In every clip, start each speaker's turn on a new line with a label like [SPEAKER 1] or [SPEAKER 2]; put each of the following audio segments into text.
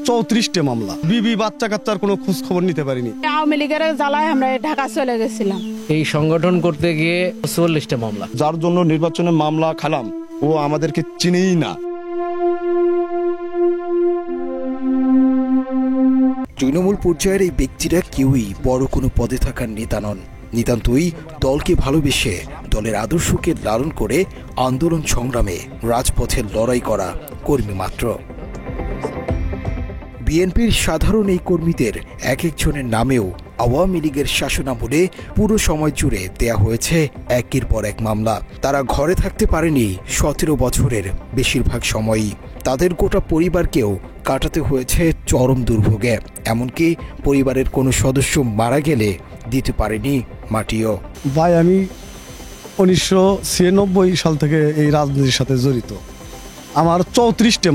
[SPEAKER 1] 34টা মামলা। বিবি বাচ্চা কাচ্চার কোনো খোঁজ খবর নিতে পারিনি।
[SPEAKER 2] আওয়ামী লীগের জ্বালায় আমরা ঢাকা চলে গেছিলাম।
[SPEAKER 3] এই সংগঠন করতে গিয়ে 44টা মামলা।
[SPEAKER 1] যার জন্য নির্বাচনে মামলা খালাম ও আমাদেরকে চিনেই না।
[SPEAKER 4] তৃণমূল পর্যায়ের এই ব্যক্তিরা কেউই বড় কোনো পদে থাকার নেতা নন। নিতান্তই দলকে ভালোবেসে দলের আদর্শকে লালন করে আন্দোলন সংগ্রামে রাজপথে লড়াই করা কর্মী মাত্র। বিএনপির সাধারণ এই কর্মীদের এক একজনের নামেও আওয়ামী লীগের শাসনামলে পুরো সময় জুড়ে দেয়া হয়েছে একের পর এক মামলা। তারা ঘরে থাকতে পারেনি 17 বছরের বেশিরভাগ সময়ই। তাদের গোটা পরিবারকেও কাটাতে হয়েছে চরম দুর্ভোগে। এমনকি পরিবারের কোনো সদস্য মারা গেলে দিতে পারেনি মাটিও।
[SPEAKER 1] ভাই, আমি 1996 সাল থেকে এই রাজনীতির সাথে জড়িত। আমার 34টা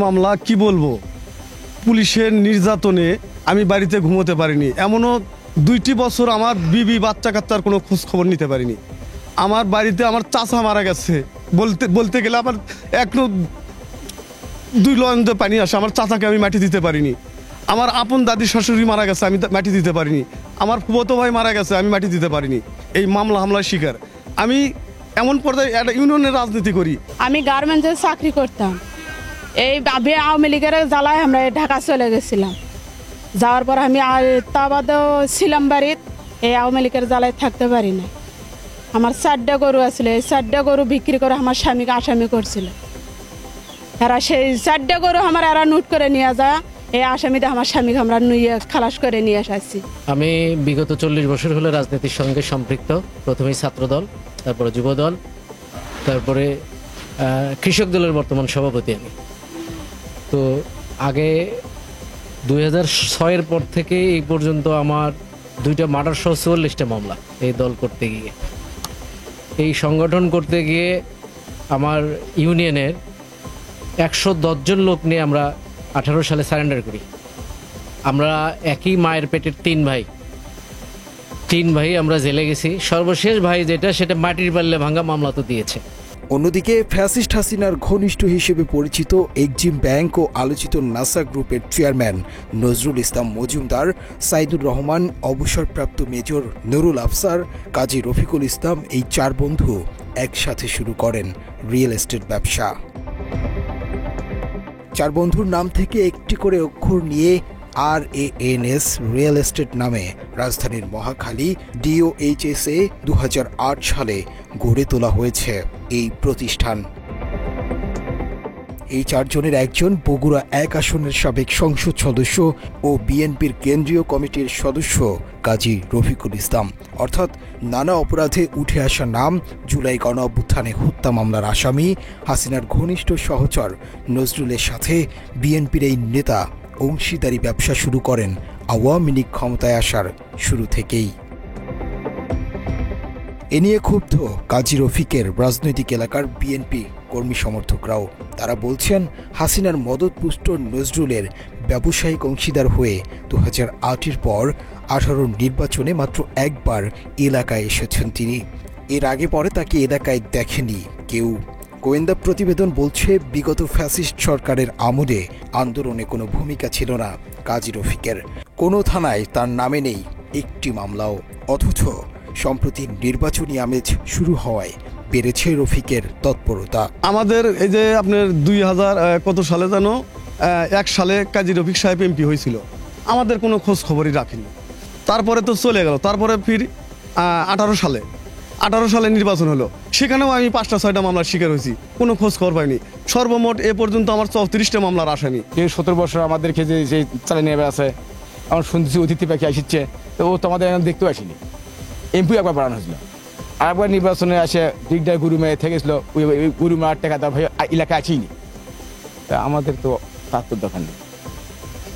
[SPEAKER 1] মামলা। কি বলবো, পুলিশের নির্যাতনে আমি বাড়িতে ঘুমোতে পারিনি। এমনও 2টি বছর আমার বিবি বাচ্চা কাচ্চার কোনো খোঁজ খবর নিতে পারিনি। আমার বাড়িতে আমার চাচা মারা গেছে, বলতে গেলে আমার 2 লয়ন পানি আসে। আমার চাচাকে আমি মাটি দিতে পারিনি। আমার আপন দাদি শাশুড়ি মারা গেছে, আমি মাটি দিতে পারিনি। আমার ফুফতো ভাই মারা গেছে, আমি মাটি দিতে পারিনি। এই মামলা হামলার শিকার আমি। এমন পর্যায়ে একটা ইউনিয়নের রাজনীতি করি।
[SPEAKER 2] আমি গার্মেন্টসে চাকরি করতাম। এই আওয়ামী লীগের জ্বালায় আমরা ঢাকা চলে গেছিলাম। যাওয়ার পর আমি তা বাদেও ছিলাম বাড়িতে। এই আওয়ামী লীগের জ্বালায় থাকতে পারি না। আমার 4টা গরু আছিল, এই 4টা গরু বিক্রি করে আমার স্বামীকে আসামি করছিল। এরা সেই 4টা গরু আমার এরা নোট করে নিয়ে যায়। এই আসামিতে আমার স্বামীকে আমরা নিয়ে খালাস করে নিয়ে আসছি।
[SPEAKER 3] আমি বিগত 40 বছর হলো রাজনীতির সঙ্গে সম্পৃক্ত। প্রথমেই ছাত্রদল, তারপরে যুবদল, তারপরে কৃষক দলের বর্তমান সভাপতি আমি। তো আগে 2006-এর পর থেকে এই পর্যন্ত আমার 2টা মার্ডার সহ 44টা মামলা এই দল করতে গিয়ে। এই সংগঠন করতে গিয়ে আমার ইউনিয়নের 110 জন লোক নিয়ে আমরা 18 সালে সারেন্ডার করি। আমরা একই মায়ের পেটের 3 ভাই আমরা জেলে গেছি। সর্বশেষ ভাই সেটা মাটির পাল্লে ভাঙা মামলা তো দিয়েছে।
[SPEAKER 4] অন্যদিকে ফ্যাসিস্ট হাসিনার ঘনিষ্ঠ হিসেবে পরিচিত এক্সিম ব্যাংক ও আলোচিত নাসা গ্রুপের চেয়ারম্যান নজরুল ইসলাম মজুমদার, সাইদুর রহমান, অবসরপ্রাপ্ত মেজর নুরুল আফসার, কাজী রফিকুল ইসলাম এই 4 বন্ধু একসাথে শুরু করেন রিয়েল এস্টেট ব্যবসা। 4 বন্ধুর নাম থেকে একটি করে অক্ষর নিয়ে RANS রিয়েল এস্টেট নামে রাজধানীর মহাখালী DOHS-এ 2008 সালে গড়ে তোলা হয়েছে এই প্রতিষ্ঠান। এই 4 জনের একজন বগুড়া 1 আসনের সাবেক সংসদ সদস্য ও বিএনপির কেন্দ্রীয় কমিটির সদস্য কাজী রফিকুল ইসলাম। অর্থাৎ নানা অপরাধে উঠে আসা নাম। জুলাই গণঅভ্যুত্থানে হত্যা মামলার আসামি হাসিনার ঘনিষ্ঠ সহচর নজরুলের সাথে বিএনপির এই নেতা অংশীদারি ব্যবসা শুরু করেন আওয়ামী লীগ ক্ষমতায় আসার শুরু থেকেই। এ নিয়ে ক্ষুব্ধ কাজী রফিকের রাজনৈতিক এলাকার বিএনপি কর্মী সমর্থকরাও। তারা বলছেন, হাসিনার মদতপুষ্ট নজরুলের ব্যবসায়িক অংশীদার হয়ে 2008-এর পর 18 নির্বাচনে মাত্র একবার এলাকায় এসেছেন তিনি। এর আগে পরে তাকে এলাকায় দেখেনি কেউ। গোয়েন্দা প্রতিবেদন বলছে, বিগত ফ্যাসিস্ট সরকারের আমলে আন্দোলনে কোনো ভূমিকা ছিল না কাজী রফিকের। কোনো থানায় তার নামে নেই একটি মামলাও। অথচ সম্প্রতি নির্বাচনী আমেজ শুরু হওয়ায় বেড়েছে রফিকের তৎপরতা।
[SPEAKER 1] আমাদের এই যে আপনার 2000 কত সালে যেন 1 সালে কাজী রফিক সাহেব এমপি হয়েছিল, আমাদের কোনো খোঁজ খবরই রাখেনি। তারপরে তো চলে গেল। তারপরে ফির 18 সালে নির্বাচন হলো, সেখানেও আমি 5-6টা মামলার শিকার হয়েছি, কোনো খোঁজ খবর পাইনি। সর্বমোট এ পর্যন্ত আমার 34টা মামলার আসামি।
[SPEAKER 5] 17 বছর আমাদেরকে যে চালিয়ে নেবে আছে। আমার শুনতেছি অতিথি পাখি আসছে, তো ও তো আমাদের দেখতেও আসেনি। এমপি একবার বাড়ানো হয়েছিল, আরেকবার নির্বাচনে আসে দিকদার গুরু মেয়ে থেকেছিল। ওই গুরু মার টাকা দেওয়া ভাই এলাকায় আছেই নি। তা আমাদের তো তার তো দোকান নেই,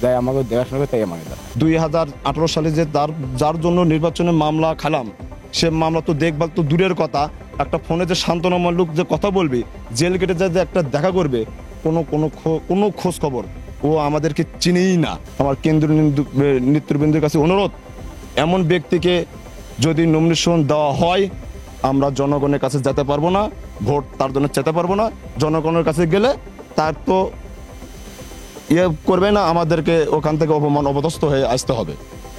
[SPEAKER 5] তাই আমাকে দেখাশোনা করে, তাই আমাকে
[SPEAKER 1] 2018 সালে যে যার জন্য নির্বাচনে মামলা খালাম, সে মামলা তো দেখভাল তো দূরের কথা, একটা ফোনে যে শান্তনামূলক যে কথা বলবে, জেল গেটে যে একটা দেখা করবে, কোনো খোঁজ খবর ও আমাদেরকে চিনেই না। আমার কেন্দ্রীয় নেতৃবৃন্দের কাছে অনুরোধ, এমন ব্যক্তিকে যদি নমিনেশন দেওয়া হয়, আমরা জনগণের কাছে যেতে পারবো না, ভোট তার জন্য যেতে পারবো না। জনগণের কাছে গেলে তার তো ইয়ে করবে না, আমাদেরকে ওখান থেকে অপদস্থ হয়ে আসতে হবে।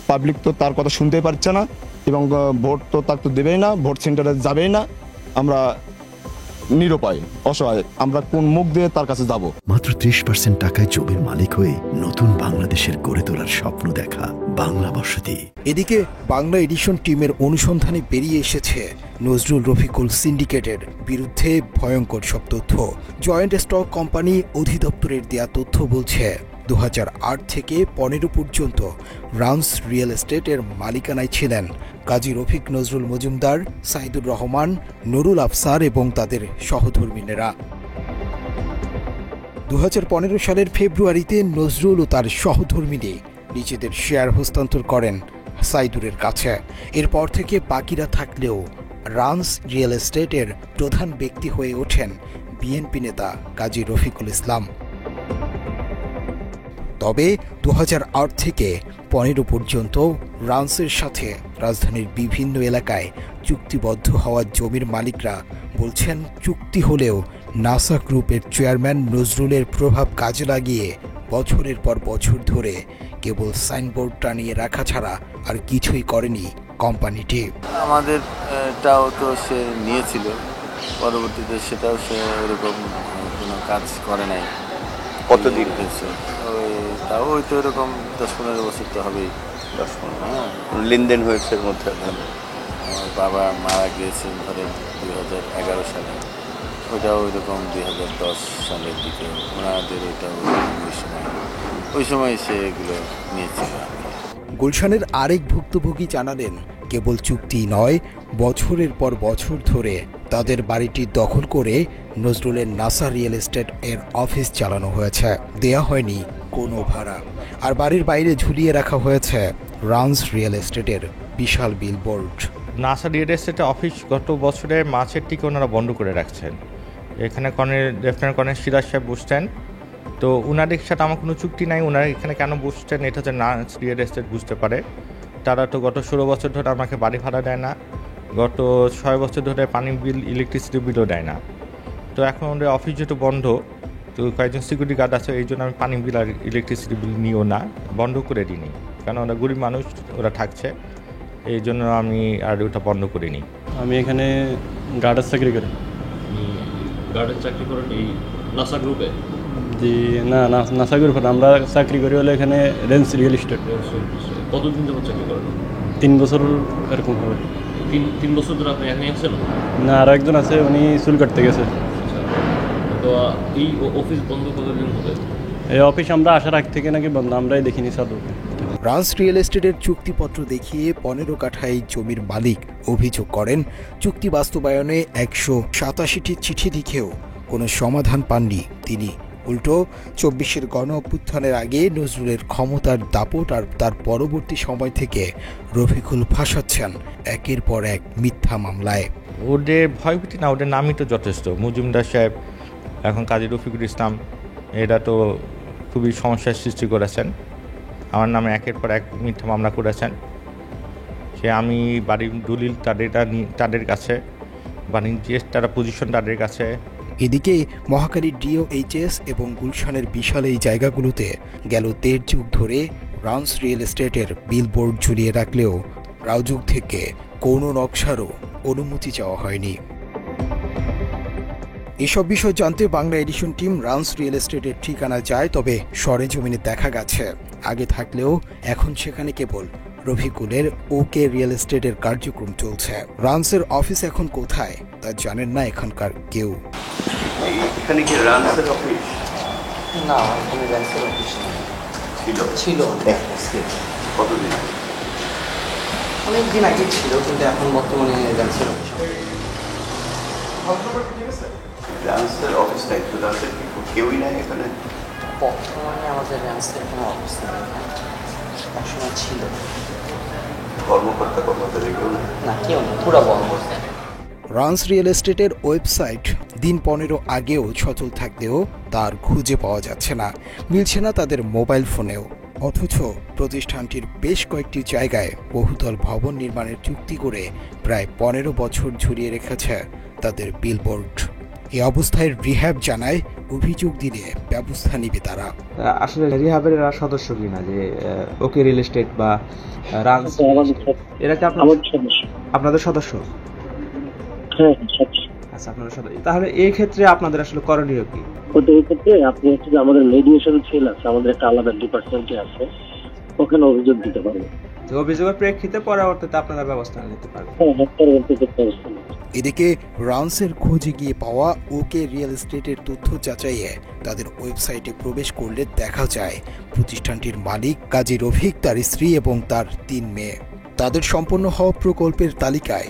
[SPEAKER 1] পাবলিক তো তার কথা শুনতেই পারছে না, এবং ভোট তো তার তো দেবেই না, ভোট সেন্টারে যাবেই না। আমরা নিরুপায়, অসহায়, আমরা কোন মুখ দিয়ে তার কাছে যাব?
[SPEAKER 6] মাত্র 30% টাকায় জমির মালিক হয়ে নতুন বাংলাদেশের গড়ে তোলার স্বপ্ন দেখা বাংলা বসতি।
[SPEAKER 4] এদিকে বাংলা এডিশন টিমের অনুসন্ধানে বেরিয়ে এসেছে নজরুল রফিকুল সিন্ডিকেটের বিরুদ্ধে ভয়ঙ্কর সব তথ্য। জয়েন্ট স্টক কোম্পানি অধিদপ্তরের দেয়া তথ্য বলছে 2008 থেকে 15 পর্যন্ত রান্স রিয়েল এস্টেটের মালিকানায় ছিলেন কাজী রফিক নজরুল মজুমদার, সাইদুর রহমান, নুরুল আফসার এবং তাদের সহধর্মিণীরা। 2015 সালের ফেব্রুয়ারিতে নজরুল ও তার সহধর্মিণী নিজেদের শেয়ার হস্তান্তর করেন সাইদুরের কাছে। এরপর থেকে বাকিরা থাকলেও রান্স রিয়েল এস্টেটের প্রধান ব্যক্তি হয়ে ওঠেন বিএনপি নেতা কাজী রফিকুল ইসলাম। তবে 2008 থেকে 15 পর্যন্ত রান্সের সাথে রাজধানীর বিভিন্ন এলাকায় চুক্তিবদ্ধ হওয়া জমির মালিকরা বলছেন, চুক্তি হলেও নাসা গ্রুপের চেয়ারম্যান নজরুলের প্রভাব কাজে লাগিয়ে বছরের পর বছর ধরে কেবল সাইনবোর্ড টানিয়ে রাখা ছাড়া আর কিছুই করেনি কোম্পানিটি।
[SPEAKER 7] আমাদেরটাও তো সে নিয়েছিল, পরবর্তীতে সেটাও সে ওরকম কোনো কাজ করে নাই।
[SPEAKER 8] কতদিন
[SPEAKER 7] হয়েছে? তাও হয়তো এরকম 10-15 বছর তো হবেই।
[SPEAKER 8] 10-15 লেনদেন হয়েছে এর মধ্যে।
[SPEAKER 7] আমার বাবা মারা গিয়েছেন ধরেন 2011 সালে, ওইটাও ওইরকম 2010 সালের দিকে ওনাদের, ওইটাও ওই সময় সে এগুলো নিয়েছিল।
[SPEAKER 4] গুলশানের আরেক ভুক্তভোগী জানালেন, কেবল চুক্তি নয়, বছরের পর বছর ধরে তাদের বাড়িটি দখল করে নজরুলের নাসা রিয়েল এস্টেট এর অফিস চালানো হয়েছে। দেয়া হয়নি কোনো ভাড়া, আর বাড়ির বাইরে ঝুলিয়ে রাখা হয়েছে রান্স রিয়েল এস্টেটের বিশাল বিলবোর্ড।
[SPEAKER 9] নাসা রিয়েল এস্টেটের অফিস গত বছরে মার্চের টিকে ওনারা বন্ধ করে রাখছেন। এখানে লেফটেন্যান্ট কর্নেল সিরাজ সাহেব বসছেন, তো ওনাদের সাথে আমার কোনো চুক্তি নাই। ওনারা এখানে কেন বসছেন এটা যে নাস রিয়েল এস্টেট বুঝতে পারে। তারা তো গত 16 বছর ধরে আমাকে বাড়ি ভাড়া দেয় না, গত 6 বছর ধরে পানি বিল, ইলেকট্রিসিটি বিলও দেয় না। তো এখন ওদের অফিস যেহেতু বন্ধ, তো কয়েকজন সিকিউরিটি গার্ড আছে, এই জন্য আমি পানি বিল আর ইলেকট্রিসিটি বিল নিও না, বন্ধ করে দিইনি, কারণ ওরা গরিব মানুষ, ওরা থাকছে, এই জন্য আমি আর ওটা বন্ধ করিনি।
[SPEAKER 10] আমি এখানে গার্ডের চাকরি করি।
[SPEAKER 11] গার্ডের চাকরি করেন এই নাসা গ্রুপে?
[SPEAKER 10] জি না, নাসা গ্রুপে আমরা চাকরি করি হলে এখানে রেন্স রিয়েল এস্টেট।
[SPEAKER 11] কতদিন যাবত চাকরি করেন?
[SPEAKER 10] 3 বছর এরকম হবে।
[SPEAKER 11] 3 বছর ধরে আপনি এখানে আছেন?
[SPEAKER 10] না, আর একজন আছে, উনি চুল কাটতে গেছে।
[SPEAKER 11] তো এই অফিস বন্ধ কতদিন হবে?
[SPEAKER 10] এই অফিস আমরা আসার আগ থেকে নাকি বন্ধ, আমরাই দেখিনি চালু।
[SPEAKER 4] রান্স রিয়েল এস্টেটের চুক্তিপত্র দেখিয়ে 15 কাঠায় জমির মালিক অভিযোগ করেন, চুক্তি বাস্তবায়নে 187টি চিঠি লিখেও কোনো সমাধান পাননি তিনি। উল্টো 24-এর গণ অভ্যুত্থানের আগে নজরুলের ক্ষমতার দাপট আর তার পরবর্তী সময় থেকে রফিকুল ফাঁসাচ্ছেন একের পর এক মিথ্যা মামলায়।
[SPEAKER 9] ওদের ভয়ভীতি না, ওদের নামই তো যথেষ্ট। মজুমদার সাহেব, এখন কাজী রফিকুল ইসলাম, এরা তো খুবই সমস্যার সৃষ্টি করেছেন। আমার নামে একের পর এক মিথ্যা মামলা করেছেন। সে আমি বাড়ির দলিল তাদের কাছে, বাড়ির যে তারা পজিশন তাদের কাছে।
[SPEAKER 4] এদিকে মহাখালী ডিওএইচএস এবং গুলশানের বিশাল এই জায়গাগুলোতে গেল 1.5 যুগ ধরে রান্স রিয়েল এস্টেটের বিলবোর্ড ঝুলিয়ে রাখলেও রাজুক থেকে কোনো নকশারও অনুমতি চাওয়া হয়নি। এসব বিষয় জানতে বাংলা এডিশন টিম রান্স রিয়েল এস্টেটের ঠিকানা যায়, তবে সরেজমিনে দেখা গেছে আগে থাকলেও এখন সেখানে কেবল রফিকুলের ওকে রিয়েল এস্টেটের কার্যক্রম চলছে। রান্সের অফিস এখন কোথায় তা জানেন না এখানকার কেউ।
[SPEAKER 8] এখানে কি রান্সের অফিস?
[SPEAKER 12] না, এখানে রান্সের অফিস ছিল
[SPEAKER 8] কতদিন?
[SPEAKER 12] অনেক দিন আগে ছিল, কিন্তু এখন বর্তমানে রান্সের অফিস।
[SPEAKER 8] রান্সের অফিস নাই তো? রান্সের কেউই নাই এখানে
[SPEAKER 12] বর্তমানে? আমাদের রান্সের কোনো অফিস নেই, একসময় ছিল।
[SPEAKER 8] কর্মকর্তা কর্মচারী কেউ নেই?
[SPEAKER 12] না, কেউ নেই, পুরো বন্ধ।
[SPEAKER 4] রান্স রিয়েল এস্টেটের ওয়েবসাইট দিন 15 আগেও সচল থাকলেও তার খুঁজে পাওয়া যাচ্ছে না, মিলছে না তাদের মোবাইল ফোনেও। অথচ প্রতিষ্ঠানটির বেশ কয়েকটি জায়গায় বহুতল ভবন নির্মাণের চুক্তি করে প্রায় 15 বছর ঝুলিয়ে রেখেছে তাদের বিলবোর্ড। এই অবস্থায় রিহ্যাব জানায় অভিযোগ দিলে ব্যবস্থা নিবে তারা।
[SPEAKER 13] আসলে রিহ্যাবের সদস্য কিনা, যে ওকে রিয়েল এস্টেট বা রান্স, এরা কি আপনাদের সদস্য?
[SPEAKER 14] হ্যাঁ,
[SPEAKER 13] আচ্ছা, আপনাদের সদস্য। তাহলে এই ক্ষেত্রে আপনাদের আসলে করণীয় কি?
[SPEAKER 14] এই ক্ষেত্রে আপনি হচ্ছে যে আমাদের মেডিয়েশন সেল আছে, আমাদের একটা আলাদা ডিপার্টমেন্টে আছে, ওখানে অভিযোগ দিতে পারবেন।
[SPEAKER 13] অভিযোগের প্রেক্ষিতে পরবর্তীতে আপনারা ব্যবস্থা নিতে পারবেন।
[SPEAKER 4] এদিকে রান্সের খোঁজে গিয়ে পাওয়া ওকে রিয়েল এস্টেটের তথ্য যাচাইয়ে তাদের ওয়েবসাইটে প্রবেশ করলে দেখা যায় প্রতিষ্ঠানটির মালিক কাজী রফিক, তার স্ত্রী এবং তার 3 মেয়ে। তাদের সম্পন্ন হওয়া প্রকল্পের তালিকায়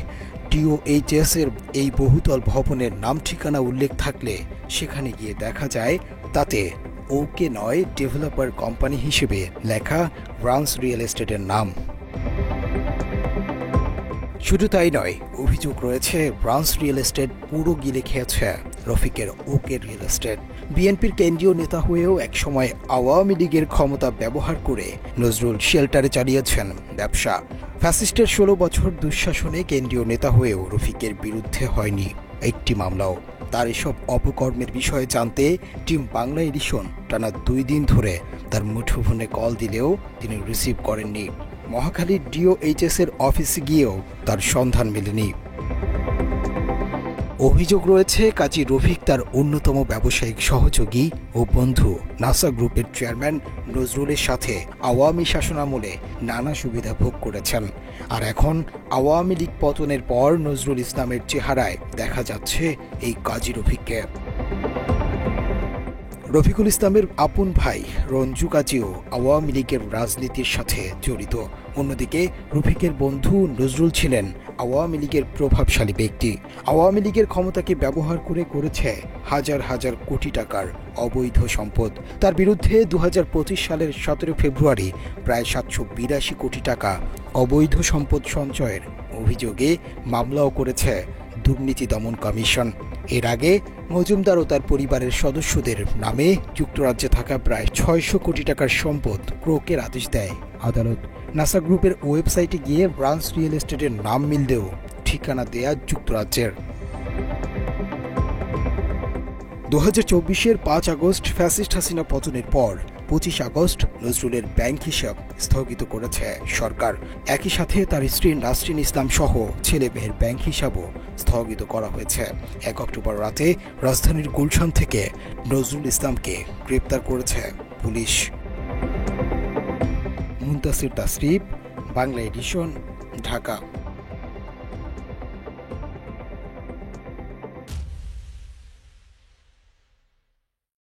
[SPEAKER 4] DOHS এর এই বহুতল ভবনের নাম ঠিকানা উল্লেখ থাকলে সেখানে গিয়ে দেখা যায় তাতে ওকে নয় ডেভেলপার কোম্পানি হিসেবে লেখা রান্স রিয়েল এস্টেটের নাম। শুধু তাই নয়, অভিযোগ রয়েছে রান্স রিয়েল এস্টেট পুরো গিলে খেয়েছে রফিকের ওকে রিয়েল এস্টেট। বিএনপির কেন্দ্রীয় নেতা হয়েও একসময় আওয়ামী লীগের ক্ষমতা ব্যবহার করে নজরুল শেল্টারে চালিয়েছেন ব্যবসা। ফ্যাসিস্টের 16 বছর দুঃশাসনে কেন্দ্রীয় নেতা হয়েও রফিকের বিরুদ্ধে হয়নি একটি মামলাও। তার এসব অপকর্মের বিষয়ে জানতে টিম বাংলা এডিশন টানা 2 দিন ধরে তার মুঠোফোনে কল দিলেও তিনি রিসিভ করেননি। মহাখালীর DOHS এর অফিসে গিয়েও তার সন্ধান মেলেনি। অভিযোগ রয়েছে কাজী রফিক তার অন্যতম ব্যবসায়িক সহযোগী ও বন্ধু নাসা গ্রুপের চেয়ারম্যান নজরুলের সাথে আওয়ামী শাসনামলে নানা সুবিধা ভোগ করেছেন। আর এখন আওয়ামী লীগ পতনের পর নজরুল ইসলামের চেহারায় দেখা যাচ্ছে এই কাজী রফিককে। রফিকুল ইসলামের আপন ভাই রঞ্জু কাজীও আওয়ামী লীগের রাজনীতির সাথে জড়িত। অন্যদিকে রফিকের বন্ধু নজরুল ছিলেন আওয়ামী লীগের প্রভাবশালী ব্যক্তি। আওয়ামী লীগের ক্ষমতাকে ব্যবহার করে করেছে হাজার হাজার কোটি টাকার অবৈধ সম্পদ। তার বিরুদ্ধে 2025 সালের 17 ফেব্রুয়ারি প্রায় 782 কোটি টাকা অবৈধ সম্পদ সঞ্চয়ের অভিযোগে মামলাও করেছে দুর্নীতি দমন কমিশন। এর আগে মজুমদার ও তার পরিবারের সদস্যদের নামে যুক্তরাজ্যে থাকা প্রায় 600 কোটি টাকার সম্পদ ক্রোকের আদেশ দেয় আদালত। নাসা গ্রুপের ওয়েবসাইটে গিয়ে রান্স রিয়েল এস্টেটের নাম মিললেও ঠিকানা দেয়া যুক্তরাজ্যের। 2024-এর 5 আগস্ট ফ্যাসিস্ট হাসিনা পতনের পর 25 আগস্ট নজরুলের ব্যাংক হিসাব স্থগিত করেছে সরকার। একই সাথে তার স্ত্রী নাসরিন ইসলাম সহ ছেলে মেয়ের ব্যাংক হিসাবও স্থগিত করা হয়েছে। 1 অক্টোবর রাতে রাজধানীর গুলশান থেকে নজরুল ইসলামকে গ্রেপ্তার করেছে পুলিশ। মুনতাসির তাসরিফ, বাংলা এডিশন, ঢাকা।